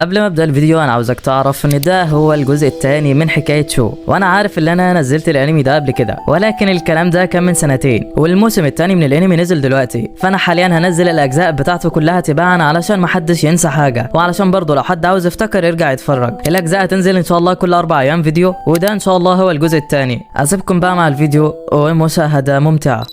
قبل ما ابدا الفيديو انا عاوزك تعرف ان ده هو الجزء الثاني من حكايه شو، وانا عارف ان انا نزلت الانمي ده قبل كده، ولكن الكلام ده كان من سنتين والموسم الثاني من الانمي نزل دلوقتي، فانا حاليا هنزل الاجزاء بتاعته كلها تباعا علشان محدش ينسى حاجه، وعلشان برضه لو حد عاوز يفتكر يرجع يتفرج. الاجزاء هتنزل ان شاء الله كل 4 ايام فيديو، وده ان شاء الله هو الجزء الثاني. اسيبكم بقى مع الفيديو ومشاهده ممتعه.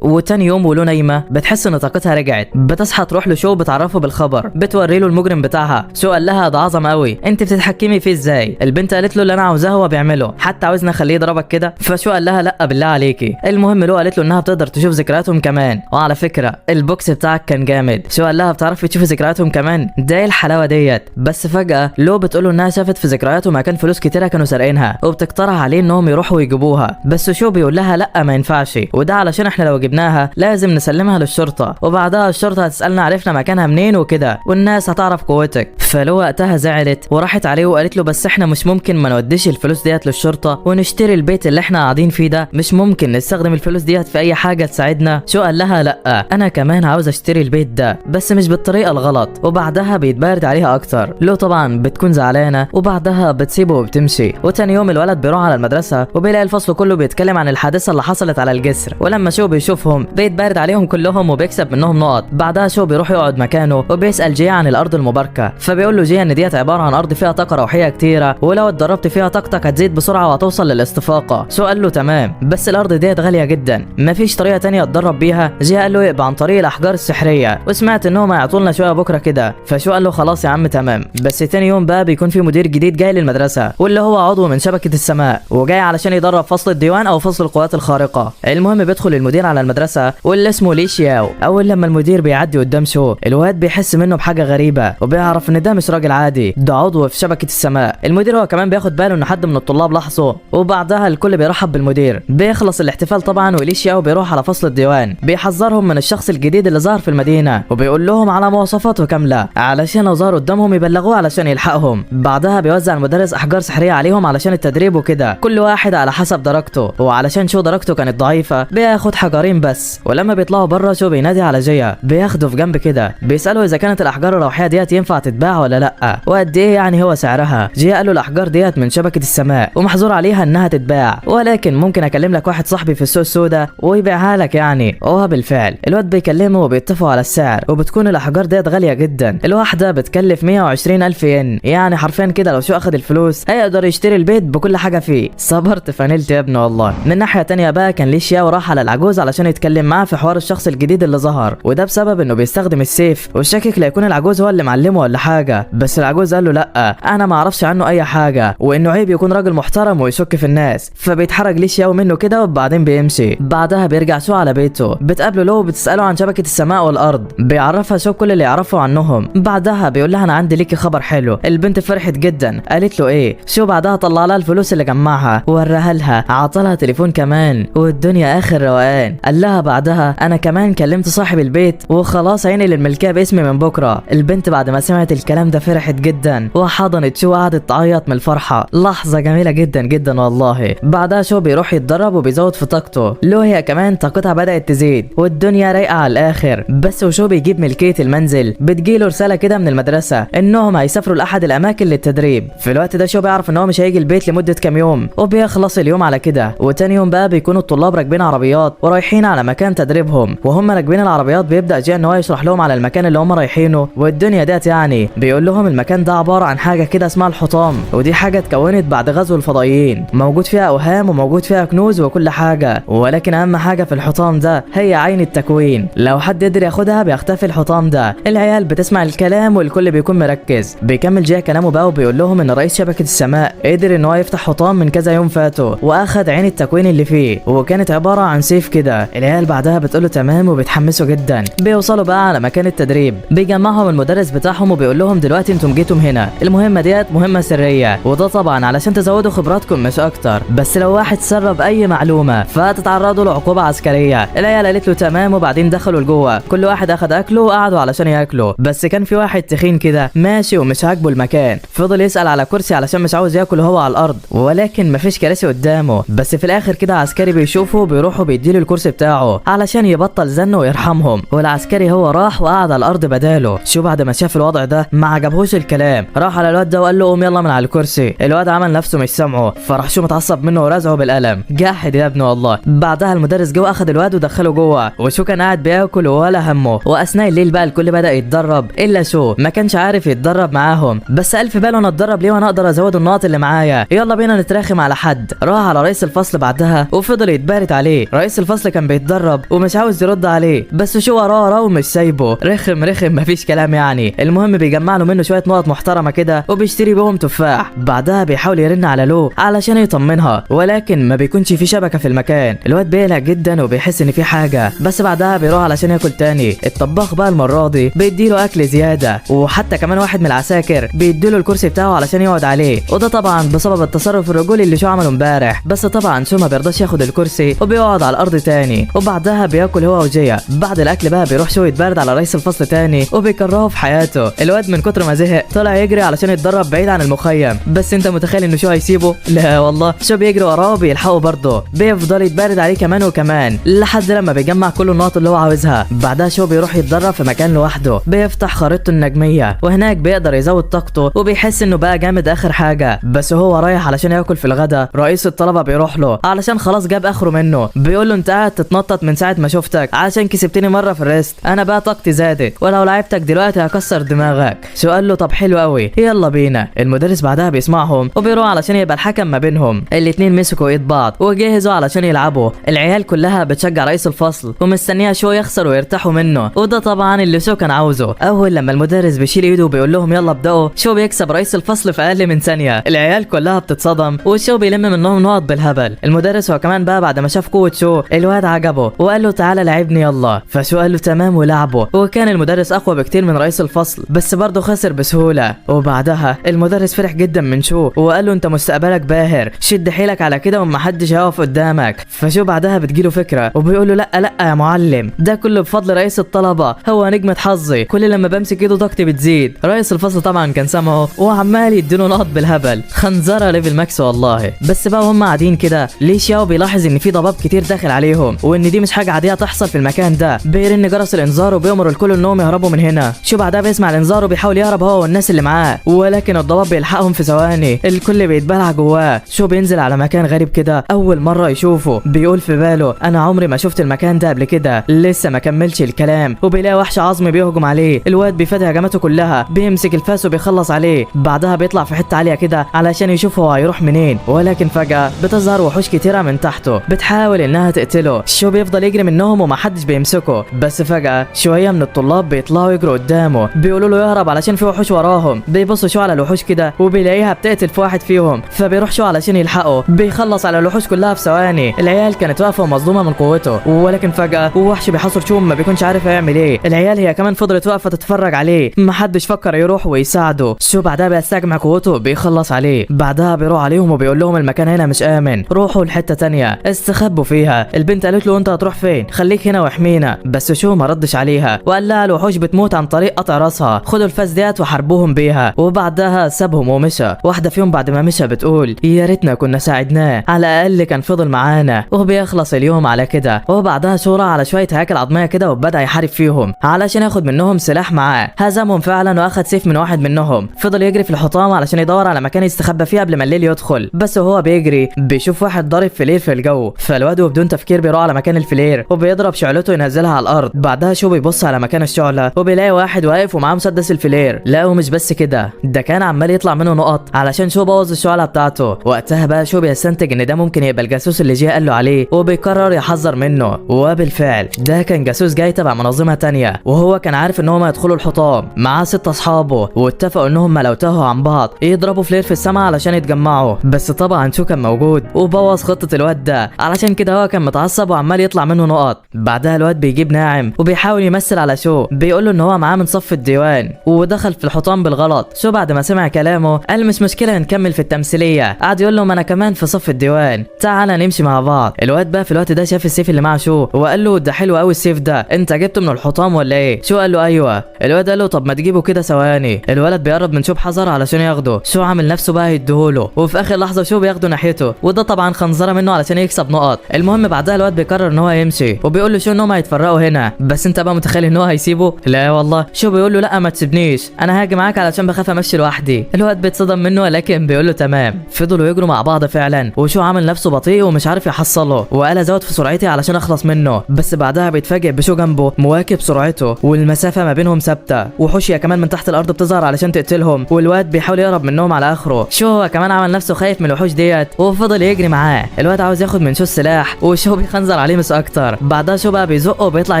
وتاني يوم ولو نايمه بتحس ان طاقتها رجعت، بتصحى تروح لشو بتعرفه بالخبر، بتوري له المجرم بتاعها. شو قال لها ده عظم قوي، انت بتتحكمي فيه ازاي؟ البنت قالت له اللي انا عاوزاه هو بيعمله، حتى عاوزني اخليه يضربك كده؟ فشو قال لها لا بالله عليكي. المهم لو قالت له انها بتقدر تشوف ذكرياتهم كمان، وعلى فكره البوكس بتاعك كان جامد. شو قال لها بتعرفي تشوفي ذكرياتهم كمان؟ ده ايه الحلاوه ديت؟ بس فجاه لو بتقول له انها شافت في ذكرياته مكان فلوس كتيره كانوا سارقينها، وبتقترح عليه انهم يروحوا ويجيبوها، بس شو بيقول لها لا ما ينفعش، وده علشان احنا لو جبناها لازم نسلمها للشرطه، وبعدها الشرطه هتسالنا عرفنا مكانها منين وكده، والناس هتعرف قوتك. فلو وقتها زعلت وراحت عليه وقالت له بس احنا مش ممكن ما نوديش الفلوس ديت للشرطه ونشتري البيت اللي احنا قاعدين فيه ده، مش ممكن نستخدم الفلوس ديت في اي حاجه تساعدنا. شو قال لها لا انا كمان عاوز اشتري البيت ده بس مش بالطريقه الغلط، وبعدها بيتبارد عليها اكتر. لو طبعا بتكون زعلانه وبعدها بتسيبه وبتمشي. وتاني يوم الولد بيروح على المدرسه وبيلاقي الفصل كله بيتكلم عن الحادثه اللي حصلت على الجسر، ولما شو بيشوفهم بيتبارد عليهم كلهم وبيكسب منهم نقط. بعدها شو بيروح يقعد مكانه وبيسال جي عن الارض المباركه، فبيقول له جي ان ديت عباره عن ارض فيها طاقه روحيه كتيره، ولو اتدربت فيها طاقتك هتزيد بسرعه وهتوصل للاستفاقه. شو قال له تمام بس الارض ديت غاليه جدا، مفيش طريقه تانية اتدرب بيها؟ جي قال له يبقى عن طريق الاحجار السحريه، وسمعت انهم هيعطولنا شويه بكره كده. فشو قال له خلاص يا عم تمام. بس تاني يوم بقى بيكون في مدير جديد جاي للمدرسه، واللي هو عضو من شبكه السماء، وجاي علشان يدرب فصل الديوان او فصل القوات الخارقه. المهم بيدخل المدير على المدرسه واللي اسمه لي شياو. اول لما المدير بيعدي قدام شو الواد بيحس منه بحاجه غريبه، وبيعرف ان ده مش راجل عادي، ده عضو في شبكه السماء. المدير هو كمان بياخد باله ان حد من الطلاب لاحظه، وبعدها الكل بيرحب بالمدير. بيخلص الاحتفال طبعا ولي شياو بيروح على فصل الديوان، بيحذرهم من الشخص الجديد اللي ظهر في المدينه، وبيقول لهم على مواصفاته كامله علشان لو ظهر قدامهم يبلغوه علشان يلحقهم. بعدها بيوزع المدرس احجار سحريه عليهم علشان التدريب وكده، كل واحد على حسب درجته، وعلشان شو درجته كانت ضعيفه بياخد حجرين بس. ولما بيطلعوا بره شو بينادي على جيا، بياخده في جنب كده بيساله اذا كانت الاحجار الروحيه ديت ينفع تتباع ولا لا، وقد ايه يعني هو سعرها. جيا قال له الاحجار ديت من شبكه السماء ومحظور عليها انها تتباع، ولكن ممكن اكلم لك واحد صاحبي في السوق السوداء ويبيعها لك يعني. وهو بالفعل الواد بيكلمه وبيتفقوا على السعر، وبتكون الاحجار ديت غاليه جدا، الواحده بتكلف 120,000 ين، يعني حرفيا كده لو شو اخد الفلوس هيقدر يشتري البيت بكل حاجه فيه. صبرت فنلت يا ابني والله. من ناحيه تانية بقى كان ليه شياو راح على العجوز علشان يتكلم معاه في حوار الشخص الجديد اللي ظهر، وده بسبب انه بيستخدم السيف، والشاكك لا يكون العجوز هو اللي معلمه ولا حاجه. بس العجوز قال له لا انا ما اعرفش عنه اي حاجه، وانه عيب يكون راجل محترم ويشك في الناس. فبيتحرج ليه شياو منه كده وبعدين بيمشي. بعدها بيرجع شو على بيته، بتقابله له وبتساله عن شبكه السماء والارض، بيعرفها شو كل اللي يعرفه عنهم. بعدها بيقول لها انا عندي ليكي خبر حلو. البنت فرحت جدا، قالت له ايه؟ شو بعدها طلع لها الفلوس اللي جمعها ووراها لها، عطلها تليفون كمان، والدنيا اخر روقان. قال لها بعدها انا كمان كلمت صاحب البيت وخلاص عيني للملكيه باسمي من بكره. البنت بعد ما سمعت الكلام ده فرحت جدا وحضنت شو وقعدت تعيط من الفرحه، لحظه جميله جدا جدا والله. بعدها شو بيروح يتدرب وبيزود في طاقته، لو هي كمان طاقتها بدات تزيد والدنيا رايقه على الاخر. بس وشو بيجيب ملكيه المنزل بتجيله رساله كده من المدرسه انهم هيسافروا لاحد الاماكن للتدريب. في الوقت ده شو بيعرف ان هو مش هيجي البيت لمده كام يوم، وبيخلص اليوم على كده. وتاني يوم بقى بيكونوا الطلاب راكبين عربيات ورايحين على مكان تدريبهم، وهم راكبين العربيات بيبدا جاي ان هو يشرح لهم على المكان اللي هم رايحينه والدنيا ديت. يعني بيقول لهم المكان ده عباره عن حاجه كده اسمها الحطام، ودي حاجه اتكونت بعد غزو الفضائيين، موجود فيها اوهام وموجود فيها كنوز وكل حاجه، ولكن اهم حاجه في الحطام ده هي عين التكوين. لو حد قدر ياخدها بيختفي الحطام ده. العيال بتسمع الكلام والكل بيكون مركز. بيكمل جاي كلامه بقى وبيقول لهم ان رئيس شبكه السماء قدر ان هو يفتح حطام من كذا يوم فاتوا، واخد عين التكوين اللي فيه، وكانت عباره عن سيف كده. العيال بعدها بتقوله تمام وبيتحمسوا جدا. بيوصلوا بقى على مكان التدريب، بيجمعهم المدرس بتاعهم وبيقول لهم دلوقتي انتم جيتم هنا، المهمه ديت مهمه سريه، وده طبعا علشان تزودوا خبراتكم مش اكتر، بس لو واحد سرب اي معلومه فهتتعرضوا لعقوبه عسكريه. العيال قالت له تمام، وبعدين دخلوا لجوه، كل واحد اخد اكله وقعدوا علشان ياكلوا. بس كان في واحد تخين كده ماشي ومش عاجبه المكان، فضل يسال على كرسي علشان مش عاوز ياكل هو على الارض، ولكن مفيش كراسي قدامه. بس في الاخر كده عسكري بيشوفه بيروحوا بيديله الكرسي بتاعه علشان يبطل زن ويرحمهم، والعسكري هو راح وقعد على الارض بداله. شو بعد ما شاف الوضع ده ما عجبهوش الكلام، راح على الواد ده وقال له قوم يلا من على الكرسي. الواد عمل نفسه مش سامعه، فراح شو متعصب منه ورزعه بالقلم. جاحد يا ابني والله. بعدها المدرس جه واخد الواد ودخله جوه، وشو كان قاعد بياكل ولا همه. واثناء الليل بقى الكل بدا يتدرب الا شو ما كانش عارف يتدرب معاهم، بس الف باله انا اتدرب ليه وانا اقدر ازود النقط اللي معايا، يلا بينا نتراخم على حد. راح على رئيس الفصل بعدها وفضل يتبارد عليه. رئيس الفصل كان بيتدرب ومش عاوز يرد عليه، بس شو وراه ومش سايبه. رخم مفيش كلام يعني. المهم بيجمع له منه شويه نقط محترمه كده وبيشتري بهم تفاح. بعدها بيحاول يرن على لو علشان يطمنها، ولكن ما بيكونش في شبكه في المكان. الواد بيقلق جدا وبيحس ان في حاجه، بس بعدها بيروح علشان ياكل تاني. الطباخ بقى المره دي بيديله اكل زياده، وحتى كمان واحد من العساكر بيديله الكرسي بتاعه علشان يقعد عليه، وده طبعا بسبب التصرف الرجولي اللي شو عمله امبارح. بس طبعا شو ما بيرضاش ياخد الكرسي وبيقعد على الارض تاني. وبعدها بياكل هو وجيا. بعد الاكل بقى بيروح شو يتبرد على رئيس الفصل تاني وبيكرهه في حياته. الواد من كتر ما زهق طلع يجري علشان يتدرب بعيد عن المخيم، بس انت متخيل انه شو هيسيبه؟ لا والله، شو بيجري وراه وبيلحقه برضه. بيفضل يتبرد عليه كمان وكمان لحد لما بيجمع كل النقط اللي هو عاوزها. بعدها شو بيروح يتدرب في مكان لوحده، بيفتح خريطته النجميه وهناك بيقدر يزود طاقته وبيحس انه بقى جامد اخر حاجه. بس هو رايح علشان ياكل في الغدا، رئيس الطلبه بيروح له علشان خلاص جاب اخره منه. بيقول له انت قاعد تتنطط من ساعه ما شفتك علشان كسبتني مره في الريست، انا بقى طاقتي زادت ولو لعبتك دلوقتي هكسر دماغك. شو قال له طب حلو قوي يلا بينا. المدرس بعدها بيسمعهم وبيروح علشان يبقى الحكم ما بينهم. الاتنين مسكوا ايد بعض وجهزوا علشان يلعبوا. العيال كلها بتشجع رئيس الفصل ومستنيه شو يخسر ويرتاحوا منه، وده طبعا اللي شو كان عاوزه. اول لما المدرس بيشيل ايده وبيقول لهم يلا ابداوا، شو بيكسب رئيس الفصل في اقل من ثانيه. العيال كلها بتتصدم وشو بيلم منهم نقط بالهبل. المدرس هو كمان بقى بعد ما شاف قوه شو الواد عجبه وقال له تعالى لعبني يلا. فشو قال له تمام ولعبه. وكان المدرس اقوى بكتير من رئيس الفصل، بس برضه خسر بسهوله. وبعدها المدرس فرح جدا من شو وقال له انت مستقبلك باهر، شد حيلك على كده ومحدش هيقف قدامك. فشو بعدها بتجيله فكره وبيقول له لا يا معلم، ده كله بفضل رئيس الطلبه، هو نجمه حظي، كل لما بمسك ايده طاقتي بتزيد. رئيس الفصل طبعا كان سامعه وعمال يديله نقط بالهبل. خنزره ليفل ماكس والله. بس بقى وهم قاعدين كده ليه شاو بيلاحظ ان في ضباب كتير داخل عليهم وان دي مش حاجه عاديه تحصل في المكان ده. بيرن جرس الانذار وبيامر الكل انهم يهربوا من هنا. شو بعدها بيسمع الانذار وبيحاول يهرب هو والناس اللي معاه، ولكن الضباب بيلحقهم في ثواني. الكل بيتبلع جواه. شو بينزل على مكان غريب كده اول مره يشوفه. بيقول في باله انا عمري ما شفت المكان ده قبل كده. لسه ما كملش الكلام وبيلاقي وحش عظمي بيهجم عليه. الواد بيفادي هجماته كلها، بيمسك الفاس وبيخلص عليه. بعدها بيطلع في حته عاليه كده علشان يشوف هو هيروح منين، ولكن فجاه بتظهر وحوش كتيره من تحته بتحاول انها تقتله. شو بيفضل يجري منهم ومحدش بيمسكه، بس فجاه شويه من الطلاب بيطلعوا يجروا قدامه بيقولوا له يهرب علشان في وحوش وراهم. بيبصوا شو على الوحوش كده وبيلاقيها بتقتل في واحد فيهم، فبيروح شو علشان يلحقه. بيخلص على الوحوش كلها في ثواني. العيال كانت واقفه ومصدومه من قوته، ولكن فجاه وحش بيحصر شو ما بيكونش عارف هيعمل ايه. العيال هي كمان فضلت واقفه تتفرج عليه، محدش فكر يروح ويساعده. شو بعدها بيستجمع قوته بيخلص عليه. بعدها بيروح عليهم وبيقول لهم المكان هنا مش امن، روحوا لحته تانية استخبوا فيها. البنت قالت له انت هتروح فين؟ خليك هنا واحمينا. بس شو ما ردش عليها وقال لها الوحوش بتموت عن طريق قطع راسها، خدوا الفاس ديت وحاربوهم بيها. وبعدها سابهم ومشى. واحده فيهم بعد ما مشى بتقول يا ريتنا كنا ساعدناه، على الاقل كان فضل معانا. وبيخلص اليوم على كده. وبعدها شورى على شويه هياكل عظميه كده وبدا يحارب فيهم علشان ياخد منهم سلاح معاه. هزمهم فعلا واخد سيف من واحد منهم. فضل يجري في الحطام علشان يدور على مكان يستخبى فيه قبل ما الليل يدخل. بس وهو بيجري بيشوف واحد ضارب فلير في الجو. فالواد بدون تفكير بيروح على مكان الفلير وبيضرب شعلته ينزلها على الارض. بعدها شو بيبص على مكان الشعله وبيلاقي واحد واقف ومعاه مسدس الفلير. لا ومش بس كده، ده كان عمال يطلع منه نقط علشان شو بوظ الشعله بتاعته. وقتها بقى شو بيستنتج ان ده ممكن يبقى الجاسوس اللي جه قال له عليه، وبيقرر يحذر منه. وبالفعل ده كان جاسوس جاي تبع منظمه تانية، وهو كان عارف ان هم يدخلوا الحطام معاه 6 اصحابه، واتفقوا انهم لو تاهوا عن بعض يضربوا فلير في السماء علشان يتجمعوا. بس طبعا شو كان موجود وبوظ خطه الواد ده، علشان كده هو كان متعصب وعمال يطلع منه نقط. بعدها الواد بيجيب ناعم وبيحاول يمثل على شو، بيقول له ان هو معاه من صف الديوان ودخل في الحطام بالغلط. شو بعد ما سمع كلامه قال مش مشكله نكمل في التمثيليه. قعد يقول له ما انا كمان في صف الديوان، تعالى نمشي مع بعض. الواد بقى في الوقت ده شاف السيف اللي معاه شو وقال له ده حلو قوي السيف ده، انت جبته من الحطام ولا ايه؟ شو قال له ايوه. الواد قال له طب ما تجيبه كده ثواني. الولد بيقرب من شو بحذر علشان ياخده. شو عامل نفسه بقى يديهوله، وفي اخر لحظه شو بياخده ناحيته، وده طبعا خنزره منه علشان يكسب نقط. المهم بعدها الواد بيقرر ان هو يمشي وبيقول له شو ان هم هيتفرقوا هنا. بس انت بقى متخيل ان هو هيسيبه؟ لا والله. شو بيقول له لا ما تسيبنيش، انا هاجي معاك علشان بخاف امشي لوحدي. الواد بيتصدم منه ولكن بيقول له تمام. فضلوا يجروا مع بعض فعلا، وشو عامل نفسه بطيء ومش عارف يحصله، وقال ازود في سرعتي علشان اخلص منه. بس بعدها بيتفاجئ بشو جنبه مواكب سرعته، والمسافه ما بينهم ثابته، وحوشيه كمان من تحت الارض بتظهر علشان تقتلهم، والواد بيحاول يهرب منهم على اخره. شو هو كمان عمل نفسه خايف من الوحوش ديت وفضل يجري معاه. الواد عاوز ياخد من شو السلاح وشو بيخنزر عليه مش اكتر. بعدها شو بقى بيزقه وبيطلع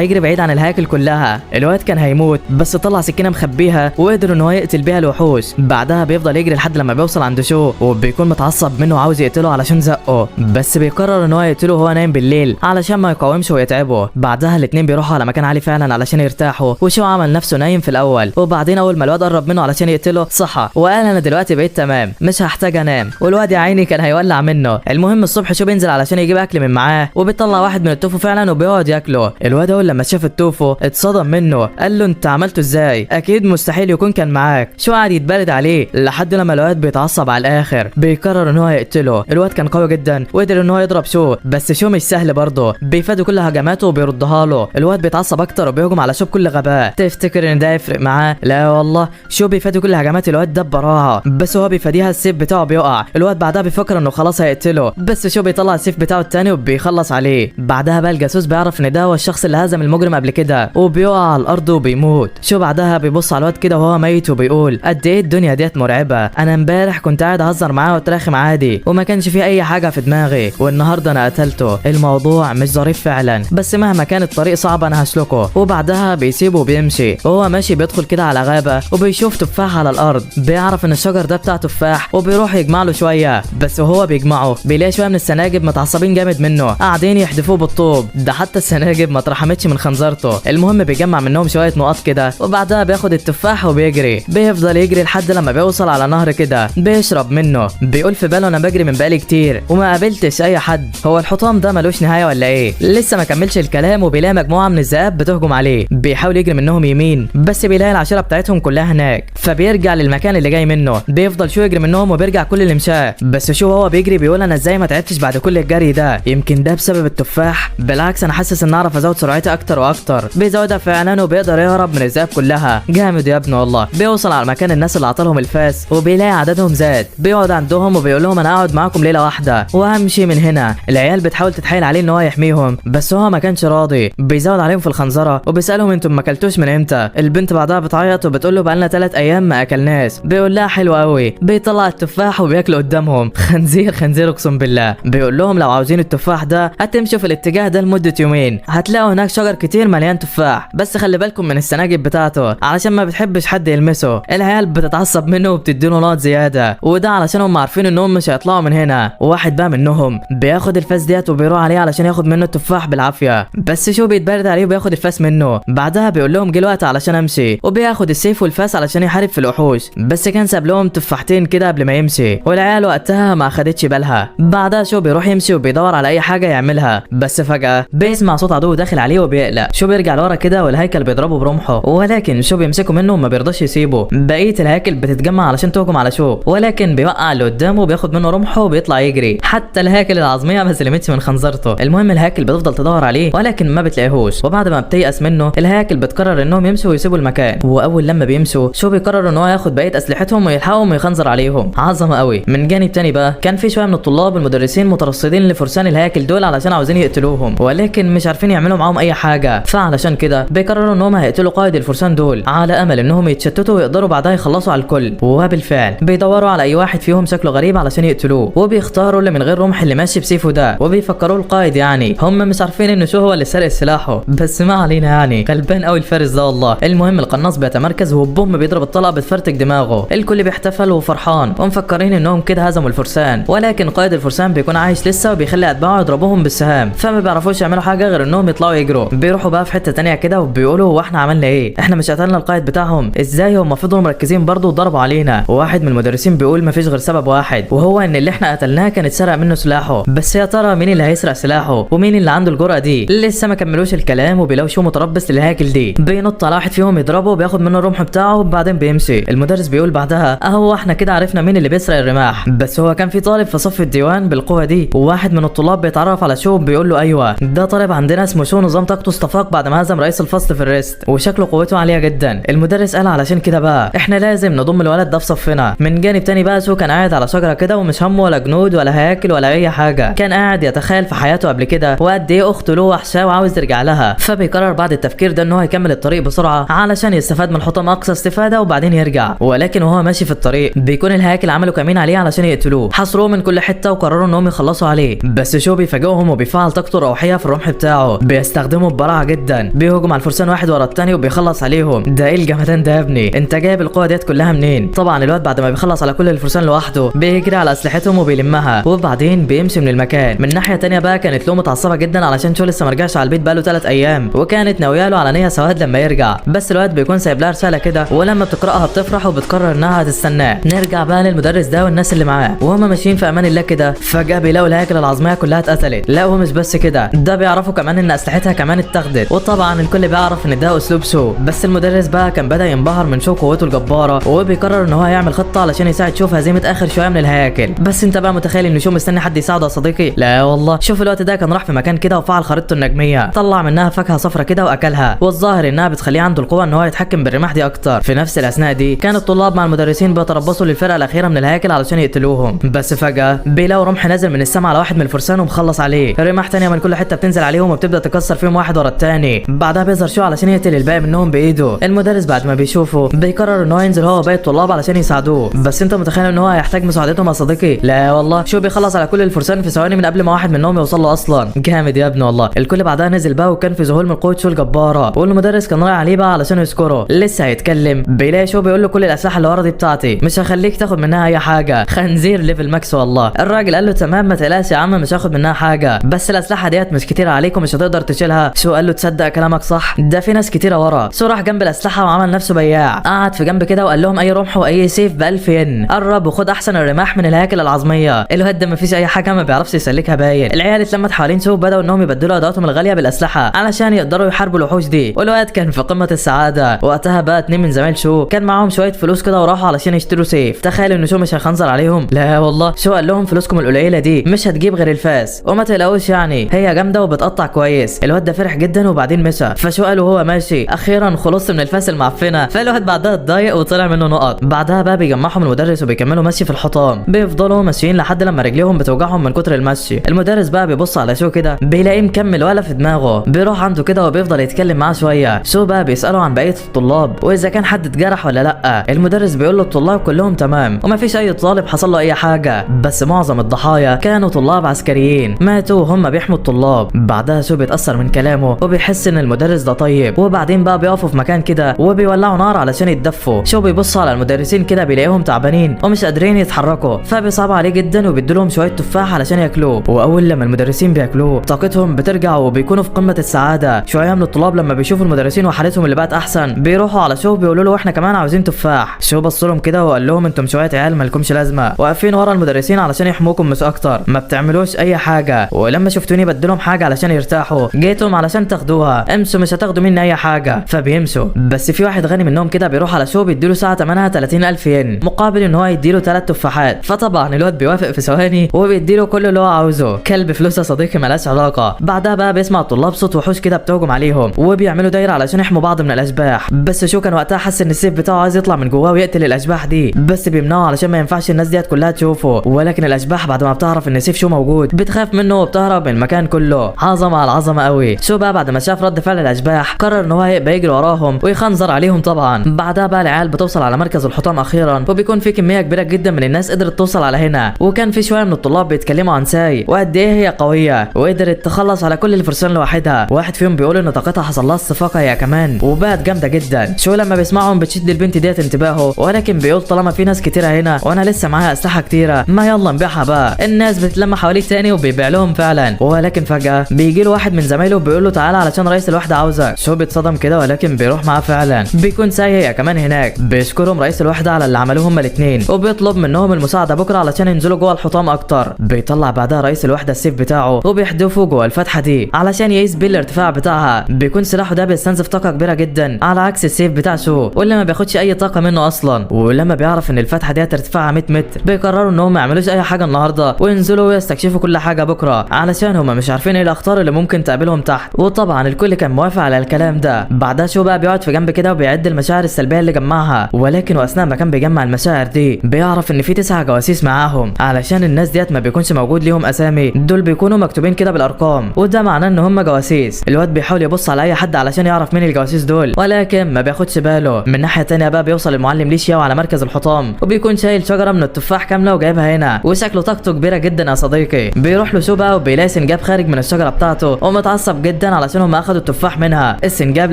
يجري بعيد عن الهياكل كلها. الواد كان هيموت بس طلع سكينه مخبيها وقدر ان هو يقتل بيها الوحوش. بعدها بيفضل يجري لحد لما بيوصل عند شو، وبيكون متعصب منه وعاوز يقتله علشان زقه، بس بيقرر ان هو يقتله وهو نايم بالليل علشان ما يقاومش ويتعبه. بعدها الاتنين بيروحوا على مكان عالي فعلا علشان يرتاحوا، وشو عمل نفسه نايم في الاول، وبعدين اول ما الواد قرب منه علشان يقتله صحى وقال انا دلوقتي بقيت تمام مش هحتاج انام. والواد يا عيني كان هيولع منه. المهم الصبح شو بينزل علشان يجيب اكل من معاه، وبيطلع واحد من التوفو فعلا وبيقعد ياكله. الواد اول لما شاف التوفو اتصدم منه، قال له انت عملته ازاي؟ اكيد مستحيل يكون كان معاك. شو قعد يتبرد عليه لحد لما الواد بيتعصب على الاخر، بيقرر ان هو يقتله. الواد كان قوي جدا وقدر ان هو يضرب شو، بس شو مش سهل برضه، بيفادوا كل هجماته وبيردها له. الواد بيتعصب اكتر وبيهجم على شو بكل غباء. تفتكر ان ده يفرق معاه؟ لا والله. شو بيفادي كل هجمات الواد ده براعه، بس هو بيفاديها السيف بتاعه بيقع. الواد بعدها بيفكر انه خلاص هيقتله، بس شو بيطلع السيف بتاعه التاني وبيخلص عليه. بعدها بقى الجاسوس بيعرف ان ده هو الشخص اللي هزم المجرم قبل كده، وبيقع على الارض وبيموت. شو بعدها بيبص على الواد كده وهو ميت وبيقول قد ايه الدنيا ديت مرعبه. انا امبارح كنت قاعد اهزر معاه واتراخم عادي وما كانش فيه اي حاجه في دماغي، والنهارده انا قتلته. الموضوع مش ظريف فعلا، بس مهما كان الطريق صعب انا هسلكه. وبعدها بيسيبه وبيمشي، وهو ماشي بيدخل كده على غابه وبيشوف تفاح على الارض. بيعرف ان الشجر ده بتاع تفاح وبيروح يجمع له شويه، بس وهو بيجمعه بيلاقي شويه من السناجب متعصبين جامد منه قاعدين يحدفوه بالطوب. ده حتى السناجب ما اترحمتش من خنزرته. المهم بيجمع منهم شويه نقاط كده، وبعدها بياخد التفاح وبيجري. بيفضل يجري لحد لما بيوصل على نهر كده بيشرب منه. بيقول في باله انا بجري من بقالي كتير وما قابلتش اي حد، هو الحطام ده ملوش نهايه ولا ايه؟ لسه ما كملش الكلام وبيلاقي مجموعه من الذئاب بتهجم عليه. بيحاول يجري منهم يمين بس بيلاقي العشيره بتاعتهم كلها هناك، فبيرجع للمكان اللي جاي منه. بيفضل شو يجري منهم وبيرجع كل اللي مشاه، بس شو هو بيجري بيقول انا ازاي ما تعبتش بعد كل الجري ده؟ يمكن ده بسبب التفاح. بالعكس انا حاسس ان اعرف ازود سرعتي اكتر واكتر. بيزودها فعلا وبيقدر يهرب من الذئاب كلها. جامد يا ابني والله. بيوصل على مكان الناس اللي عطلهم الفاس وبيلاقي عددهم زاد. بيقعد عندهم وبيقول لهم انا اقعد معاكم ليله واحده وهمشي من هنا. العيال بتحاول تتحايل عليه ان هو يحميهم بس هو ما كانش راضي. بيزود عليهم في الخنزره وبيسالهم انتم ما اكلتوش من امتى؟ البنت بعدها بتعيط وبتقول له بقالنا 3 ايام ما اكلناش. بيقول لها حلو قوي. بيطلع التفاح وبياكله قدامهم. خنزير اقسم بالله. بيقول لهم لو عاوزين التفاح ده هتمشوا في الاتجاه ده لمده يومين، هتلاقوا هناك شجر كتير مليان تفاح، بس خلي بالكم من السناجب بتاعته علشان ما بتحبش حد يلمسه. العيال بتتعصب منه وبتديله نقط زياده، وده علشان هم عارفين انهم مش هيطلعوا من هنا. واحد بقى منهم بياخد الفاس ديت وبيروح عليه علشان ياخد منه التفاح بالعافيه، بس شو بيتبرد عليه وبياخد الفاس منه. بعدها بيقول لهم جه الوقت علشان امشي، وبياخد السيف والفاس علشان يحارب في الوحوش، بس كان ساب لهم تفاحتين كده قبل ما يمشي، والعيال وقتها ما اخدتش بالها. بعدها شو بيروح يمشي وبيدور على اي حاجه يعملها، بس فجاه بيسمع صوت عدو داخل عليه وبيقلق. شو بيرجع لورا كده والهيكل بيضربه برمحه، ولكن شو بيمسكه منه وما بيرضاش يسيبه. بقيه الهياكل بتتجمع علشان تهجم على شو، ولكن بيوقع اللي قدامه وبياخد منه رمحه وبيطلع يجري. حتى الهياكل العظميه ما سلمتش من خنزرته. المهم الهياكل بتفضل تدور عليه ولكن ما بتلاقيهوش، وبعد ما بتيأس منه الهياكل بتقرر انهم يمشوا ويسيبوا المكان. واول لما بيمشوا شو بيقرر ان هو ياخد بقيه اسلحتهم ويلحقهم ويخنزر عليهم. عظمه قوي. من جانب تاني بقى كان في شويه من الطلاب المدرسين مترصدين لفرسان الهياكل دول علشان عاوزين يقتلوهم، ولكن مش عارفين يعملوا معاهم اي حاجه، فعلشان كده بيقرروا انهم هيقتلوا قائد الفرسان دول على امل انهم يتشتتوا ويقدروا بعدها يخلصوا على الكل. وبالفعل بيدوروا على اي واحد فيهم شكله غريب علشان يقتلوه، وبيختاروا اللي من غير رمح اللي ماشي بسيفه ده، وبيفكروا القائد يعني. هم مش عارفين انه شو هو اللي سرق سلاحه، بس ما علينا يعني. غلبان قوي الفارس ده والله. المهم القناص بيتمركز وبوم بيضرب الطلقه بتفرتك دماغه. الكل بيحتفل وفرحان ومفكرين انهم كده هزموا الفرسان، ولكن قائد الفرسان بيكون عايش لسه وبيخلي اتباعه يضربوهم بالسهام، فما بيعرفوش يعملوا حاجه غير انهم يطلعوا يجروا. بيروحوا بقى في حته تانية كده وبيقولوا هو احنا عملنا ايه؟ احنا مش قتلنا القائد بتاعهم ازاي؟ هم فضلوا مركزين برضه وضربوا علينا. وواحد من المدرسين بيقول مفيش غير سبب واحد، وهو ان اللي احنا قتلناه كان اتسرق منه سلاحه. بس يا ترى مين اللي هيسرق سلاحه ومين اللي عنده الجرأه دي؟ لسه ما كملوش الكلام وبيلاقوا شو متربص للهياكل دي. بينط على واحد فيهم يضربه وبياخد منه الرمح بتاعه وبعدين بيمشي. المدرس بيقول بعدها اهو احنا كده عرفنا مين اللي بيسرق الرماح. بس هو كان في طالب في صف الديوان بالقوه دي، وواحد من الطلاب بيتعرف على شو بيقول بيقول له ايوه ده طالب عندنا اسمه شو، نظام طاقته استفاق بعد ما هزم رئيس الفصل في الريست وشكله قوته عاليه جدا. المدرس قال علشان كده بقى احنا لازم نضم الولد ده في صفنا. من جانب تاني بقى شو كان قاعد على شجره كده ومش همه ولا جنود ولا هياكل ولا اي حاجه، كان قاعد يتخيل في حياته قبل كده وقد ايه اخته له وحشاه وعاوز يرجع لها. فبيقرر بعد التفكير ده ان هو يكمل الطريق بسرعه علشان يستفاد من الحطام اقصى استفاده وبعدين يرجع. ولكن وهو ماشي في الطريق بيكون الهياكل عملوا كمين عليه علشان يقتلوه، حصروه من كل حته وقرروا انهم يخلصوا عليه. بس شو بيفاجئهم وبيفعل طاقته الروحيه في الرمح بتاعه، بيستخدمه ببراعه جدا، بيهجم على الفرسان واحد ورا التاني وبيخلص عليهم. ده ايه الجمدان ده يا ابني؟ انت جايب القوه ديت كلها منين؟ طبعا الواد بعد ما بيخلص على كل الفرسان لوحده بيجري على اسلحتهم وبيلمها وبعدين بيمشي من المكان. من ناحيه تانيه بقى كانت له متعصبه جدا علشان شو لسه ما رجعش على البيت بقاله 3 ايام، وكانت ناويه له على نيه سواد لما يرجع. بس الواد بيكون سايب لها رساله كده، ولما بتقراها بتفرح وبتقرر انها هتستناه. نرجع بقى للمدرس ده والناس اللي معاه وهم ماشيين في امان الله كده، فجاه بيلاقوا الهياكل العظميه كلها اتقتلت. لا ومش بس كده، ده بيعرفوا كمان ان اسلحتها كمان اتاخدت. وطبعا الكل بيعرف ان ده اسلوب شو. بس المدرس بقى كان بدا ينبهر من شو قوته الجباره، وبيقرر ان هو هيعمل خطه علشان يساعد شو في هزيمه اخر شويه من الهياكل. بس انت بقى متخيل ان شو مستني حد يساعده يا صديقي؟ لا والله، شوف الوقت ده كان راح في مكان كده وفعل خريطته النجميه، طلع منها فاكهه صفرة كده واكلها، والظاهر انها بتخليه عنده القوه ان هو يتحكم بالرماح دي اكتر. في نفس الاثناء دي كان الطلاب مع المدرسين بيتربصوا للفرقه الاخيره من الهياكل علشان يقتلوهم. بس فجاه بيلاقوا رمح نازل من السماء على واحد من الفرسان ومخلص عليه. رماح تانية من كل حته بتنزل عليهم وبتبدا تكسر فيهم واحد ورا التاني. بعدها بيظهر شو علشان يقتل الباقي منهم بايده. المدرس بعد ما بيشوفه بيقرر ان هو ينزل هو وباقي الطلاب علشان يساعدوه. بس انت متخيل ان هو هيحتاج مساعدتهم يا صديقي؟ لا والله، شو بيخلص على كل الفرسان في ثواني من قبل ما واحد منهم يوصل له اصلا. جامد يا ابني والله. الكل بعدها نزل بقى وكان في ذهول من قوه شو الجباره، والمدرس كان رايح عليه بقى علشان يذكره. لسه هيتكلم بيلاقي شو بيقول له كل الاسلحه اللي ورا دي بتاعتي، مش هخليك تاخد منها اي حاجه. خنزير ليفل ماكس والله. الراجل قال له تمام ما تقلقش يا عم مش هاخد منها حاجه، بس الاسلحه ديت مش كتير عليك ومش هتقدر تشيلها. شو قال له تصدق كلامك صح، ده في ناس كتيره ورا. شو راح جنب الاسلحه وعمل نفسه بياع، قعد في جنب كده وقال لهم اي رمح واي سيف ب1000 ين، قرب وخد احسن الرماح من الهياكل العظميه. الواد ده مفيش اي حاجه ما بيعرفش يسلكها باين. العيال اتلمت حوالين شو بداوا انهم يبدلوا ادواتهم الغاليه بالاسلحه علشان يقدروا يحاربوا الوحوش دي، والواد كان في قمه السعاده. وقتها بقى 2 من زمايل شو كان معاهم شويه فلوس كده وراحوا علشان يشتروا سيف. تخيل ان شو مش هيخنزر عليهم. لا والله، شو قال لهم فلوسكم القليله دي مش هتجيب غير الفاس، وما تقلقوش يعني هي جامده وبتقطع كويس. الواد ده فرح جدا وبعدين مشى. فشو قال وهو ماشي اخيرا خلصت من الفاس المعفنه. فالواد بعدها اتضايق وطلع منه نقط. بعدها بقى بيجمعهم المدرس وبيكملوا مشي في الحطام. بيفضلوا ماشيين لحد لما رجليهم بتوجعهم من كتر المشي. المدرس بقى بيبص على شو كده بيلاقيه مكمل ولا في دماغه، بيروح عنده كده وبيفضل يتكلم معاه شويه. شو بقى بيساله عن بقيه الطلاب واذا كان حد اتجرح ولا لا. المدرس بيقول له الطلاب كلهم تمام وما فيش اي طالب حصل له اي حاجه، بس معظم الضحايا كانوا طلاب عسكريين ماتوا وهم بيحموا الطلاب. بعدها شو بيتاثر من كلامه وبيحس ان المدرس ده طيب. وبعدين بقى بيقفوا في مكان كده وبيولعوا نار علشان يتدفوا. شو بيبص على المدرسين كده بيلاقيهم تعبانين ومش قادرين يتحركوا، فبيصعب عليه جدا وبيديلهم شويه تفاح علشان ياكلوه. واول لما المدرسين بياكلوه طاقتهم بترجع وبيكونوا في قمه السعاده. شويه من الطلاب لما بيشوفوا المدرسين وحالتهم اللي بقت احسن بيروحوا على شو بيقولوا له احنا كمان عاوزين تفاح. شو بص لهم كده وقال لهم انتم شويه عيال مالكمش لازمه واقفين ورا المدرسين علشان يحموكم مش اكتر، ما بتعملوش اي حاجه، ولما شفتوني بدلهم حاجه علشان يرتاحوا جيتهم علشان تاخدوها، امسوا مش هتاخدوا مني اي حاجه. فبيمسوا. بس في واحد غني منهم كده بيروح على شو بيديله ساعه ثمنها 30000 ين مقابل ان هو يديله 3 تفاحات. فطبعا الواد بيوافق في ثواني وبيديله كل اللي هو عاوزه. كلب فلوس يا صديقي مالهاش علاقه. بعدها بقى بيسمع الطلاب صوت وحوش كده بتهجم عليهم وبيعملوا دايره علشان يحموا بعض من الاشباح. بس شو كان وقتها حس ان السيف بتاعه عايز يطلع من جواه ويقتل الاشباح دي، بس بيمنعه علشان ما ينفعش الناس ديت كلها تشوفه. ولكن الاشباح بعد ما بتعرف ان سيف شو موجود بتخاف منه وبتهرب من المكان كله. عظمه على العظمه قوي. شو بقى بعد ما شاف رد فعل الاشباح قرر ان هو يبقى يجري وراهم ويخنزر عليهم طبعا. بعدها بقى العيال بتوصل على مركز الحطام اخيرا، وبيكون في كميه كبيره جدا من الناس قدرت توصل على هنا. وكان في شويه من الطلاب بيتكلموا عن ساي وقد ايه هي قويه وقدرت تخلص على كل الفرسان لوحدها. واحد فيهم بيقول ان طاقتها حصل لها استفاقه هي كمان وبقت جامده جدا. شو لما بيسمعهم بتشد البنت ديت انتباهه، ولكن بيقول طالما في ناس كتيره هنا وانا لسه معايا اسلحه كتيره ما يلا نبيعها بقى. الناس بتلم حواليه تاني وبيبيع لهم فعلا. ولكن فجاه بيجي له واحد من زمايله بيقول له تعالى علشان رئيس الوحده عاوزك. شو بيتصدم كده ولكن بيروح معاه فعلا. بيكون ساي هي كمان هناك. بيشكرهم رئيس الوحده على اللي عملوه هما الاثنين وبيطلب منهم المساعده بكره علشان ينزلوا جوه الحطام اكتر. بيطلع بعدها رئيس الوحده السيف بتاعه وبيحدفه جوه الفتحه دي علشان يقيس بيه الارتفاع بتاعها. بيكون سلاحه ده بيستنزف طاقه كبيره جدا على عكس السيف بتاع شو واللي ما بياخدش اي طاقه منه اصلا. ولما بيعرف ان الفتحه دي ارتفاعها 100 متر بيقرروا انهم ما يعملوش اي حاجه النهارده وينزلوا ويستكشفوا كل حاجه بكره علشان علشان هما مش عارفين ايه الاخطار اللي ممكن تقابلهم تحت. وطبعا الكل كان موافق على الكلام ده. بعدها شو بقى بيقعد في جنب كده وبيعد المشاعر السلبيه اللي جمعها، ولكن واثناء ما كان بيجمع المشاعر دي بيعرف ان في 9 جواسيس معاهم، علشان الناس ديت ما بيكونش موجود ليهم اسامي، دول بيكونوا مكتوبين كده بالارقام، وده معناه ان هم جواسيس. الواد بيحاول يبص على اي حد علشان يعرف مين الجواسيس دول، ولكن ما بياخدش باله. من ناحيه تانية بقى بيوصل المعلم ليه شياو على مركز الحطام، وبيكون شايل شجره من التفاح كامله وجايبها هنا، وشكله طاقته كبيره جدا يا صديقي. بيروح له شو بقى وبيلاقي سنجاب خارج من الشجره بتاعته ومتعصب جدا علشان هم اخدوا التفاح منها. السنجاب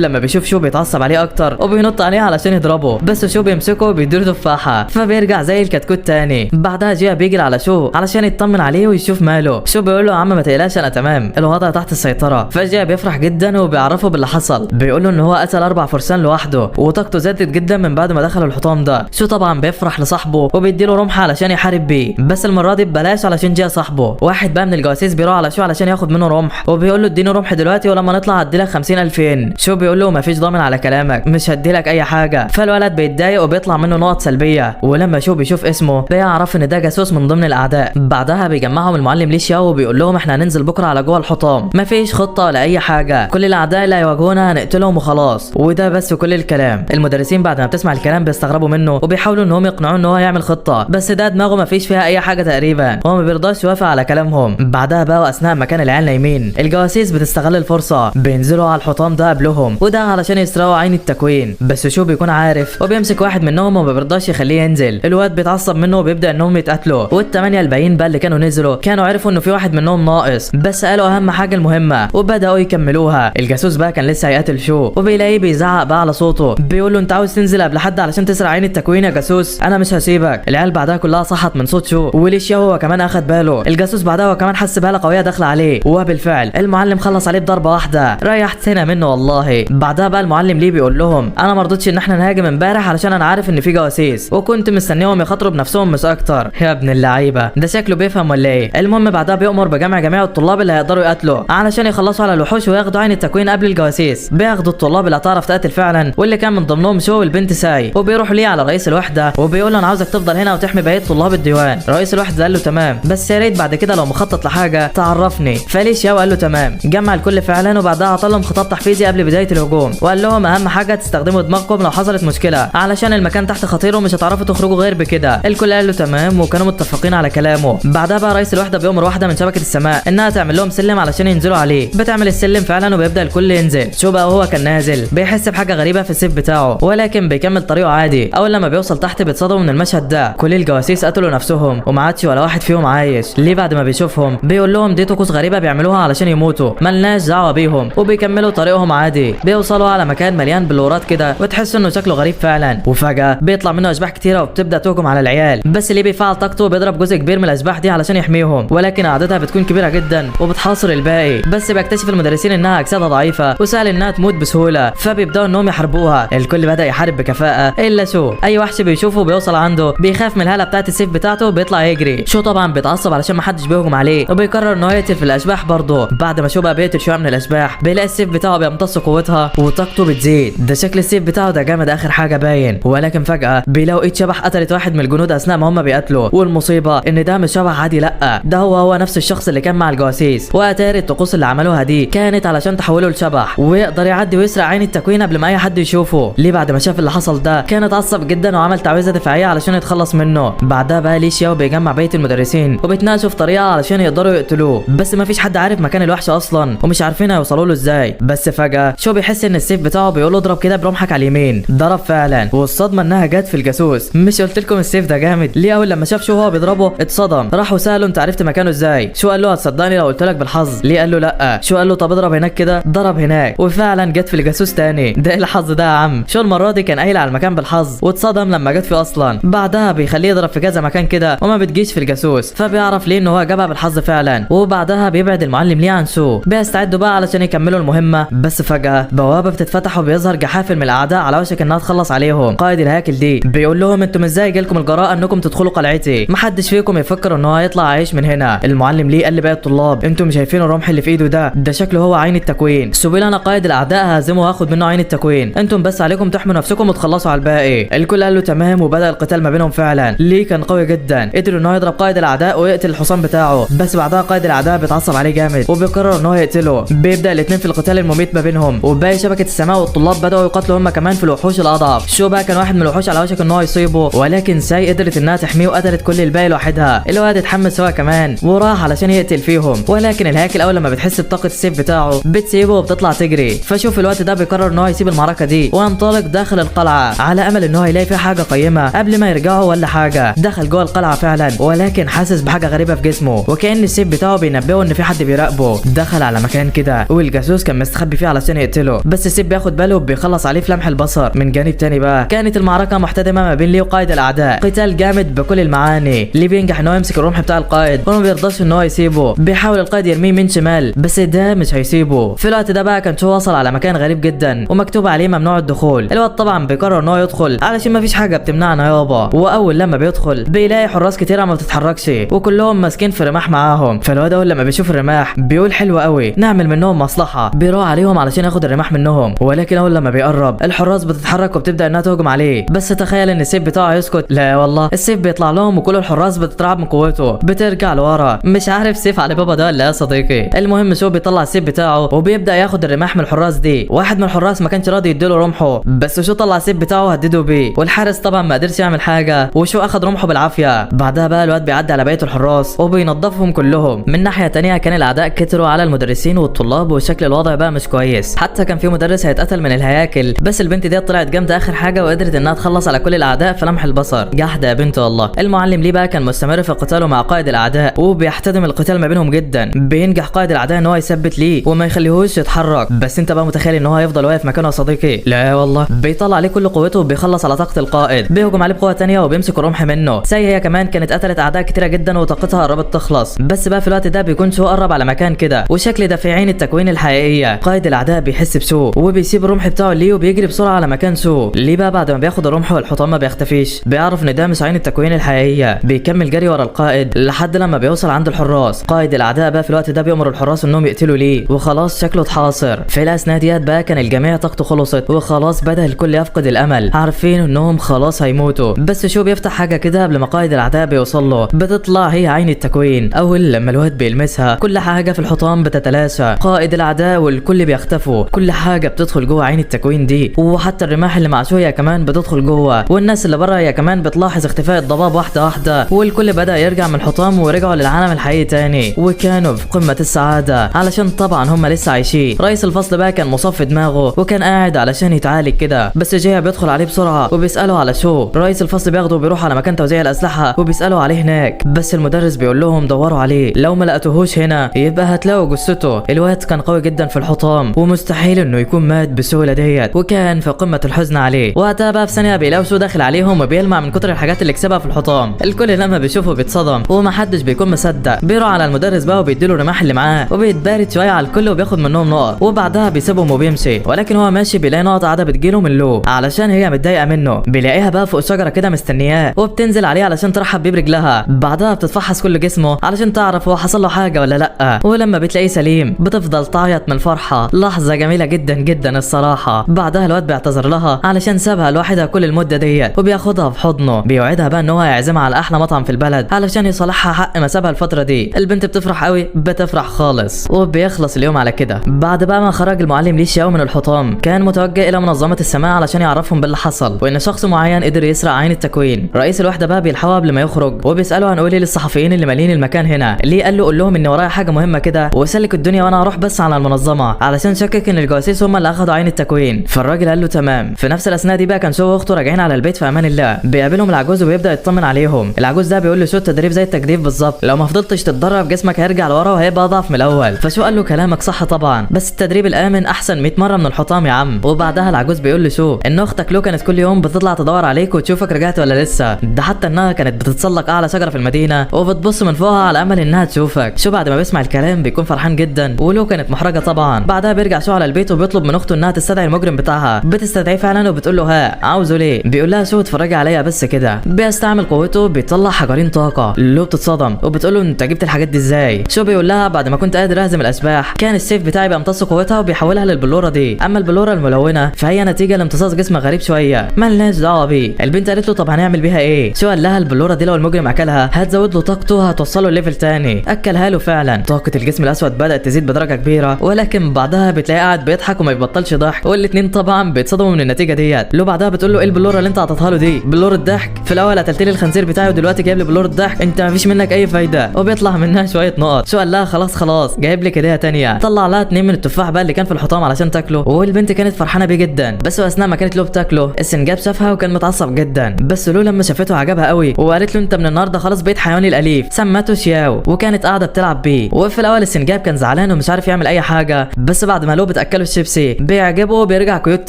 لما بيشوف شو بيتعصب عليه اكتر وبينط عليه علشان يضربه، بس شو بيمسكه وبيديله تفاحه، فبيرجع زي الكتكوت تاني. بعدها جيا بيجري على شو علشان يطمن عليه ويشوف ماله. شو بيقول له يا عم ما تقلقش انا تمام، الوضع تحت السيطره. فجاه بيفرح جدا وبيعرفه باللي حصل، بيقول له ان هو قتل 4 فرسان لوحده وطاقته زادت جدا من بعد ما دخل الحطام ده. شو طبعا بيفرح لصاحبه وبيديله رمح علشان يحارب بيه، بس المره دي ببلاش علشان جيا صاحبه. واحد بقى من الجواسيس بيروح على شو علشان ياخد منه رمح، وبيقول له اديني رمح دلوقتي ولما نطلع هديلك 50,000 ين. شو بيقول له مفيش ضامن على كلامك، مش هديلك اي حاجه. فالولد بيتضايق وبيطلع منه نقط سلبيه، ولما شو بيشوف اسمه بيعرف ان ده جاسوس من ضمن الاعداء. بعدها بيجمعهم المعلم ليه شياو وبيقول لهم احنا هننزل بكره على جوه الحطام، مفيش خطه ولا اي حاجه، كل الاعداء اللي هيواجهونا هنقتلهم وخلاص، وده بس كل الكلام. المدرسين بعد ما بتسمع الكلام بيستغربوا منه وبيحاولوا انهم يقنعوه ان هو يعمل خطه، بس ده دماغه مفيش فيها اي حاجه تقريبا، هو ما بيرضاش يوافق على كلامهم. بعدها بقى واثناء ما كان العيال نايمين الجواسيس بتستغل الفرصه، بينزلوا على الحطام ده قبلهم، وده علشان يسرقوا عين التكوين. بس شو بيكون عارف وبيمسك واحد منهم وما بيرضاش يخليه ينزل. الواد بيتعصب منه وبيبدا انهم يتقتلوا، والثمانيه الباقيين بقى اللي كانوا نزلوا كانوا عرفوا انه في واحد منهم ناقص، بس قالوا اهم حاجه المهمه وبداوا يكملوها. الجاسوس بقى كان لسه هيقتل شو وبيلاقيه بيزعق بقى على صوته، بيقول له انت عاوز تنزل قبل حد علشان تسرق عين التكوين يا جاسوس، انا مش هسيبك. العيال بعدها كلها صحت من صوت شو، وليشيا هو كمان اخد باله. الجاسوس بعدها هو كمان حس بهاله قويه داخله عليه، وبالفعل المعلم خلص عليه بضربه واحده، ريحت هنا منه والله. بعدها بقى المعلم ليه بيقول لهم انا ما رضيتش ان احنا نهاجم امبارح علشان انا عارف ان في جواسيس، وكنت مستنيهم يخاطروا بنفسهم مش اكتر. يا ابن اللعيبه ده شكله بيفهم ولا ايه. المهم بعدها بيأمر بجمع جميع الطلاب اللي هيقدروا يقتلوا علشان يخلصوا على الوحوش وياخدوا عين التكوين قبل الجواسيس. بياخدوا الطلاب اللي هتعرف تقتل فعلا واللي كان من ضمنهم شو والبنت ساي، وبيروحوا ليه على رئيس الوحده وبيقول له انا عاوزك تفضل هنا وتحمي بقيه طلاب الديوان. رئيس الوحده قال له تمام، بس يا ريت بعد كده لو مخطط لحاجه تعرفني. فليشياو قال له تمام، جمع الكل فعلا، وبعدها عطى لهم خطاب تحفيزي قبل بدايه الهجوم، وقال لهم اهم حاجه تستخدموا دماغكم لو حصلت مشكله علشان المكان تحت خطير ومش هتعرفوا تخرجوا غير بكده. الكل قال له تمام وكانوا متفقين على كلامه. بعدها بقى رئيس الوحده بيأمر واحده من شبكه السماء انها تعمل لهم سلم علشان ينزلوا عليه. بتعمل السلم فعلا وبيبدا الكل ينزل. شو بقى وهو كان نازل بيحس بحاجه غريبه في السيف بتاعه، ولكن بيكمل طريقه عادي. اول لما بيوصل تحت بيتصدموا من المشهد ده، كل الجواسيس قتلوا نفسهم وما عادش ولا واحد فيهم عايش. ليه بعد ما بيشوفهم بيقول لهم دي طقوس غريبه بيعملوها علشان يموتوا، ملناش دعوه بيهم، وبيكملوا طريقهم عادي. بيوصلوا على مكان مليان بلورات كده وتحس انه شكله غريب فعلا، وفجاه بيطلع منه اشباح كتيره وبتبدا تهجم على العيال. بس ليه بيفعل طاقته وبيضرب جزء كبير من الاشباح دي علشان يحميهم، ولكن عددها بتكون كبيره جدا وبتحاصر الباقي. بس بيكتشف المدرسين انها اجسادها ضعيفه وسهل انها تموت بسهوله، فبيبداوا انهم يحاربوها. الكل بدا يحارب بكفاءه الا شو، اي وحش بيشوفه بيوصل عنده بيخاف من الهاله بتاعت السيف بتاعته بيطلع يجري. شو طبعا بيتعصب علشان ما حدش بيهجم عليه وبيقرر انه يقتل في الاشباح برضه. بعد ما شو بقى بيقتل شويه من الاشباح بيلاقي السيف بتاعه بيمتص قوتها وطاقته بتزيد. ده شكل السيف بتاعه ده جامد اخر حاجه باين، ولكن فجاه بيلاقوا ايد شبح قتلت واحد من الجنود اثناء ما هم بيقتلوا. والمصيبه ان ده مش شبح عادي، لا ده هو نفس الشخص اللي كان مع الجواسيس، واتاري الطقوس اللي عملوها دي كانت علشان تحوله لشبح ويقدر يعدي ويسرق عين التكوين قبل ما اي حد يشوفه. ليه بعد ما شاف اللي حصل ده كان اتعصب جدا وعمل تعويذه دفاعيه علشان يتخلص منه. بعدها بقى ليشياو بيجمع بقيه المدرسين وبيتناقشوا في طريقه علشان يقدروا يقتلوه، بس ما فيش حد عارف مكان الوحش اصلا ومش عارفين هيوصلوا له ازاي. بس فجاه شو بيحس ان السيف بتاعه بيقول له اضرب كده برمحك على اليمين. ضرب فعلا، والصدمه انها جت في الجاسوس. مش قلت لكم السيف ده جامد؟ ليه اول لما شاف شو هو بيضربه اتصدم، راح وساله انت عرفت مكانه ازاي؟ شو قال له هتصدقني لو قلت لك بالحظ؟ ليه قال له لا. شو قال له طب اضرب هناك كده، ضرب هناك وفعلا جت في الجاسوس تاني. ده ايه الحظ ده يا عم؟ شو المره دي كان قايل على المكان بالحظ واتصدم لما جت فيه اصلا. بعدها بيخليه يضرب في كذا مكان كده وما بتجيش في الجاسوس، فبيعرف ليه ان هو جابها بالحظ فعلا. وبعدها بيبعد المعلم ليه عن شو، بيستعدوا بقى علشان يكملوا المهمه. بس فجاه بوابه بتتفتح وبيظهر جحافل من الاعداء على وشك انها تخلص عليهم. قائد الهياكل دي بيقول لهم انتم ازاي جالكم الجراءه انكم تدخلوا قلعتي؟ محدش فيكم يفكر ان هو هيطلع عايش من هنا. المعلم ليه قال لباقي الطلاب انتم شايفين الرمح اللي في ايده ده شكله هو عين التكوين. سبيل انا قائد الاعداء ههزمه واخد منه عين التكوين، انتم بس عليكم تحموا نفسكم وتخلصوا على الباقي. الكل قال له تمام، وبدا القتال ما بينهم فعلا. ليه كان قوي جدا، قدر انه يضرب قائد الاعداء ويقتل الحصان بتاعه. بس بعدها قائد الاعداء بيتعصب عليه جامد وبيقرر ان هو يقتله. بيبدا الاثنين في القتال المميت ما بينهم، وباقي شبكه السماء والطلاب بداوا يقاتلوا هم كمان في الوحوش الاضعف. شو بقى كان واحد من الوحوش على وشك ان هو يصيبه، ولكن ساي قدرت انها تحميه وقتلت كل الباقي لوحدها. الواد اتحمس هو كمان وراح علشان يقتل فيهم، ولكن الهياكل اول لما بتحس بطاقه السيف بتاعه بتسيبه وبتطلع تجري. فشوف الوقت ده بيقرر ان هو يسيب المعركه دي وينطلق داخل القلعه على امل ان هو يلاقي فيها حاجه قيمه قبل ما يرجعوا ولا حاجه. دخل جوه القلعه فعلا، ولكن حاسس بحاجه غريبه في جسمه وكأن السيف بتاعه بينبهه ان في حد بيراقبه. دخل على مكان كده والجاسوس كان مستخبي فيه علشان يقتله، بس السيف بياخد باله وبيخلص عليه في لمح البصر. من جانب تاني بقى كانت المعركه محتدمه ما بين ليه وقائد الاعداء، قتال جامد بكل المعاني. ليه بينجح ان هو يمسك الرمح بتاع القائد وما بيرضاش ان هو يسيبه، بيحاول القائد يرميه من شمال بس ده مش هيسيبه. في الوقت ده بقى كان شو وصل على مكان غريب جدا ومكتوب عليه ممنوع الدخول. الواد طبعا بيقرر ان هو يدخل علشان ما فيش حاجه بتمنعنا يابا. واول لما بيدخل بيلاقي حراس كتيره ما بتتحركش وكلهم ماسكين في رماح معاهم. فالواد اول لما بيشوف الرماح بيقول حلو قوي نعمل منهم مصلحه، بيروح عليهم علشان ياخد الرماح منهم. ولكن اول لما بيقرب الحراس بتتحرك وبتبدا انها تهجم عليه. بس تخيل ان السيف بتاعه يسكت، لا والله السيف بيطلع لهم وكل الحراس بتترعب من قوته، بترجع لورا. مش عارف سيف علي بابا ده ولا يا صديقي. المهم شو بيطلع السيف بتاعه وبيبدا ياخد الرماح من الحراس دي. واحد من الحراس ما كانش راضي يديله رمحه، بس شو طلع السيف بتاعه وهدده بيه، والحارس طبعا ما قدرش يعمل حاجه وشو اخد رمحه بالعافيه. بعدها بقى الواد بيعدي على بقيه الحراس وبينظفهم كلهم. من ناحيه تانية كان الاعداء كتروا على المدرسين والطلاب وشكل الوضع بقى مش كويس. حتى كان في مدرس هيتقتل من الهياكل، بس البنت دي طلعت جامده اخر حاجه وقدرت انها تخلص على كل الاعداء في لمح البصر. جحده يا بنت والله. المعلم ليه بقى كان مستمر في قتاله مع قائد الاعداء وبيحتدم القتال ما بينهم جدا. بينجح قائد الاعداء ان هو يثبت ليه وما يخليهوش يتحرك، بس انت بقى متخيل ان هو هيفضل واقف مكانه يا صديقي؟ لا والله بيطلع عليه كل قوته وبيخلص على طاقه القائد، بيهجم عليه بقوه ثانيه وبيمسك الرمح منه. ساي هي كمان كانت قتلت اعداء كتيره جدا وطاقتها قربت تخلص، بس بقى في الوقت ده بيكون شو قرب على مكان كده وشكل دافعين التكوين الحقيقيه. قائد الاعداء بيحس بشو وبيسيب الرمح بتاعه ليه وبيجري بسرعه على مكان شو. ليه بقى بعد ما بياخد الرمح والحطام ما بيختفيش، بيعرف ان ده مش عين التكوين الحقيقيه. بيكمل جري ورا القائد لحد لما بيوصل عند الحراس. قائد الاعداء بقى في الوقت ده بيامر الحراس انهم يقتلوا ليه وخلاص شكله اتحاصر. في الاثناء ديت بقى كان الجميع طاقته خلصت وخلاص بدا الكل يفقد الامل، عارفين انهم خلاص هيموتوا. بس شو بيفتح حاجه كده قبل ما قائد الاعداء بيوصل له، بتطلع هي عين التكوين. اول لما الواد بيلمسها كل حاجه في الحطام بتتلاشى، قائد الاعداء والكل بيختفوا، كل حاجه بتدخل جوه عين التكوين دي، وحتى الرماح اللي مع شويه كمان بتدخل جوه، والناس اللي بره هي كمان بتلاحظ اختفاء الضباب واحده واحده، والكل بدا يرجع من الحطام ورجعوا للعالم الحقيقي تاني، وكانوا في قمه السعاده علشان طبعا هم لسه عايشين. رئيس الفصل بقى كان مصاب في دماغه وكان قاعد علشان يتعالج كده، بس جاي بيدخل عليه بسرعه وبيساله على شو. رئيس الفصل بياخده وبيروح على مكان توزيع الاسلحه وبيسالوا عليه هناك، بس المدرس بيقول لهم دوروا عليه، لو ما لقيتوهوش هنا يبقى هتلاقوا جثته. الواد كان قوي جدا في الحطام ومستحيل انه يكون مات بالسهوله ديت، وكان في قمه الحزن عليه. وقتها بقى في ثانيه بيلاقوا شو داخل عليهم وبيلمع من كتر الحاجات اللي كسبها في الحطام. الكل لما بيشوفه بيتصدم ومحدش بيكون مصدق. بيروح على المدرس بقى وبيديله الرماح اللي معاه وبيتبارد شويه على الكل وبياخد منهم نقط، وبعدها بيسيبهم وبيمشي. ولكن هو ماشي بيلاقي نقط قاعده بتجيله من لو علشان هي متضايقه منه. بيلاقيها بقى فوق شجره كده مستنياه وبتنزل عليه علشان ترحب بيه برجلها. بعدها بتتفحص كل جسمه علشان تعرف هو حصل له حاجه ولا لا، ولما بتلاقيه سليم بتفضل تعيط من الفرحه. لحظه جميله جدا جدا الصراحه. بعدها الواد بيعتذر لها علشان سابها لوحدها كل المده ديت وبياخدها في حضنه، بيوعدها بقى ان هو هيعزمها على احلى مطعم في البلد علشان يصالحها حق ما سابها الفتره دي. البنت بتفرح قوي، بتفرح خالص، وبيخلص اليوم على كده. بعد بقى ما خرج المعلم ليه شاو من الحطام كان متوجه الى منظمه السماء علشان يعرفهم باللي حصل وان شخص معين قدر يسرق عين التكوين. رئيس الوحده بقى بيلحقه قبل ما يخرج وبيساله هنقول ايه للصحفيين اللي مالين المكان هنا. ليه قال له قول لهم ان ورايا حاجه مهمه كده وسلك الدنيا وانا هروح بس على المنظمه علشان شكك ان الجواسيس هم اللي اخدوا عين التكوين. فالراجل قال له تمام. في نفس الاثناء دي بقى كان شو واخته راجعين على البيت في امان الله. بيقابلهم العجوز وبيبدا يطمن عليهم. العجوز ده بيقول له شو التدريب زي التجديف بالظبط، لو ما فضلتش تتدرب جسمك هيرجع لورا وهيبقى اضعف من الاول. فشو قال له كلامك صح طبعا، بس التدريب الامن احسن 100 مره من الحطام يا عم. وبعدها العجوز بيقول له شو ان اختك لو كانت كل يوم بتطلع تدور عليك وتشوفك رجعت ولا لسه، ده حتى انها كانت بتتسلق اعلى شجره في المدينه وبتبص من فوقها على امل انها تشوفك. شو بعد ما بيسمع الكلام بيكون فرحان جدا ولو كانت محرجه طبعا. بعدها بيرجع شو على البيت وبيطلب من اخته انها تستدعي المجرم بتاعها. بتستدعيه فعلا وبتقول له ها عاوزه ليه؟ بيقول لها شو اتفرجي عليا بس كده. بيستعمل قوته بيطلع حجرين طاقه. لو بتتصدم وبتقول له انت جبت الحاجات دي ازاي؟ شو بيقول لها بعد ما كنت قادر اهزم الاشباح كان السيف بتاعي بيمتص قوتها وبيحولها للبلوره دي، اما البلوره الملونه فهي نتيجه لامتصاص جسم غريب شويه مالناش دعوه بيه. البنت قالت له طب هنعمل بيها ايه؟ شو قال لها البلوره دي لو المجرم اكلها هتزود له طاقته هتوصله لليفل تاني. واكلها له فعلا. طاقه الجسم الاسود بدات تزيد بدرجه كبيره، ولكن بعدها بتلاقيه قاعد بيضحك وما يبطلش ضحك، والاتنين طبعا بيتصدموا من النتيجه ديت. لو بعدها بتقول له ايه البلوره اللي انت عطيتها له دي؟ بلور الضحك؟ في الاول قتلت لي الخنزير بتاعي ودلوقتي جايب لي بلور الضحك؟ انت مفيش منك اي فايده. وبيطلع منها شويه نقط. شو قال لها خلاص جايب لك هديه تانيه. طلع لها 2 من التفاح بقى اللي كان في الحطام علشان تاكله، والبنت كانت فرحانه بيه جدا. بس اثناء ما كانت لو بتاكله السنجاب شافها وكان متعصب جدا، بس لو لما شافته عجبها قوي وقالت له انت من النهارده خلاص بقيت حيواني الاليف. سمته شياو وكانت قاعده بتلعب بيه. وفي الاول السنجاب كان زعلان ومش عارف يعمل اي حاجه، بس بعد ما لو بتاكله الشيبسي بيعجبه وبيرجع كيوت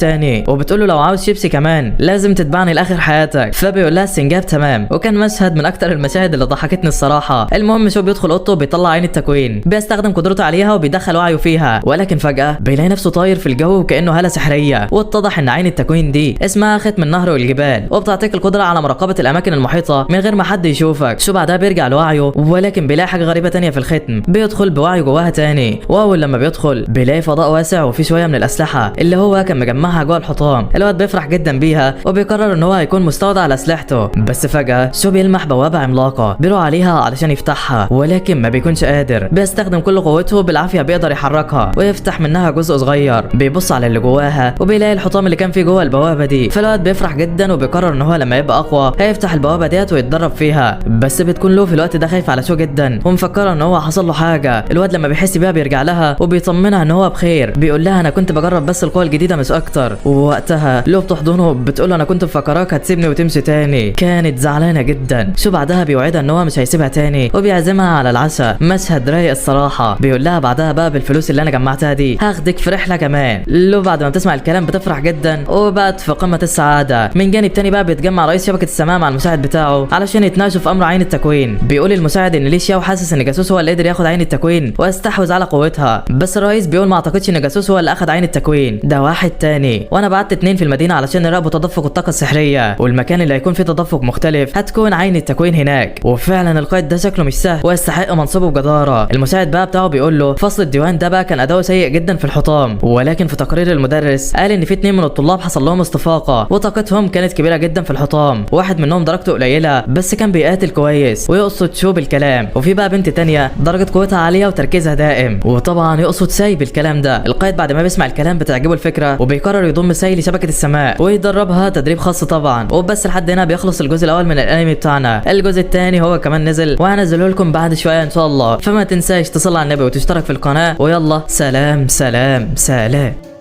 تاني، وبتقول له لو عاوز شيبسي كمان لازم تتبعني لاخر حياتك. فبيقول لها السنجاب تمام. وكان مشهد من اكتر المشاهد اللي ضحكتني الصراحه. المهم شو بيدخل اوضته وبيطلع عين التكوين، بيستخدم قدرته عليها وبيدخل وعيه فيها، ولكن فجاه بيلاقي نفسه طاير في الجو وكانه هاله سحريه. واتضح ان عين التكوين دي اسمها ختم النهر والجبال، وبتعطيك القدره على مراقبه الاماكن المحيطه من غير ما حد يشوفك. شو بعدها بيرجع لوعيه، ولكن بيلاقي حاجه غريبه تانية في الختم. بيدخل بوعيه جواها تاني، واول لما بيدخل بيلاقي فضاء واسع وفيه شويه من الاسلحه اللي هو كان مجمعها جوه الحطام. الواد بيفرح جدا بيها وبيقرر ان هو هيكون مستودع لاسلحته. بس فجاه شو بيلمح بوابه عملاقه بيروح عليها علشان يفتحها، ولكن ما بيكونش قادر. بيستخدم كل قوته، بالعافيه بيقدر يحركها ويفتح منها جزء صغير. بيبص على اللي جواها وبيلاقي الحطام اللي كان فيه جوه البوابه دي. فالواد بيفرح جدا وبيقرر ان هو لما يبقى اقوى هيفتح البوابه ديت ويتدرب فيها. بس بتكون له في الوقت ده خايف على شو جدا ومفكره ان هو حصل له حاجه. الواد لما بيحس بيها بيرجع لها وبيطمنها ان هو بخير. بيقول لها انا كنت بجرب بس القوه الجديده مش اكتر. ووقتها لو بتحضنه بتقول له انا كنت مفكراك هتسيبني وتمشي تاني. كانت زعلانه جدا. شو بعدها بيوعدها ان هو مش هيسيبها تاني وبيعزمها على العشاء. مشهد رايق الصراحه. بيقول لها بعدها بقى بالفلوس اللي انا جمعتها دي هاخدك في رحله كمان. لو بعد ما بتسمع الكلام بتفرح جدا وبقت في قمه السعاده. من جانب تاني بقى بيتجمع رئيس شبكه السماء مع المساعد بتاعه علشان يتناقشوا في امر عين التكوين. بيقول المساعد ان ليه شياو حاسس ان جاسوس هو اللي قدر ياخد عين التكوين ويستحوذ على قوتها، بس الرئيس بيقول ما اعتقدش ان جاسوس هو اللي اخد عين التكوين، ده واحد تاني. وانا بعت 2 في المدينه علشان يراقبوا تدفق الطاقه السحريه، والمكان اللي هيكون فيه تدفق مختلف هتكون عين التكوين هناك. وفعلا القائد ده شكله مش سهل ويستحق منصبه بجداره. المساعد بقى بتاعه بيقول له فصل الديوان ده بقى كان اداؤه سيء جدا في الحطام، ولكن في تقرير المدرس قال ان في 2 من الطلاب حصل لهم استفاقه وطاقتهم كانت كبيره جدا في الحطام. واحد منهم درجته قليله بس كان بيقاتل كويس ويقصد شو بالكلام، وفي بقى بنت تانية درجه قوتها عاليه وتركيزها دائم، وطبعا يقصد ساي بالكلام ده. القائد بعد ما بيسمع الكلام بتعجبه الفكره وبيقرر يضم ساي لشبكه السماء ويدربها تدريب خاص طبعا. وبس لحد هنا بيخلص الجزء الاول من الانمي بتاعنا. الجزء الثاني هو كمان نزل وهنزله لكم بعد شويه ان شاء الله، فما تنساش تصلي على النبي وتشترك في القناه. ويلا سلام سلام سلام.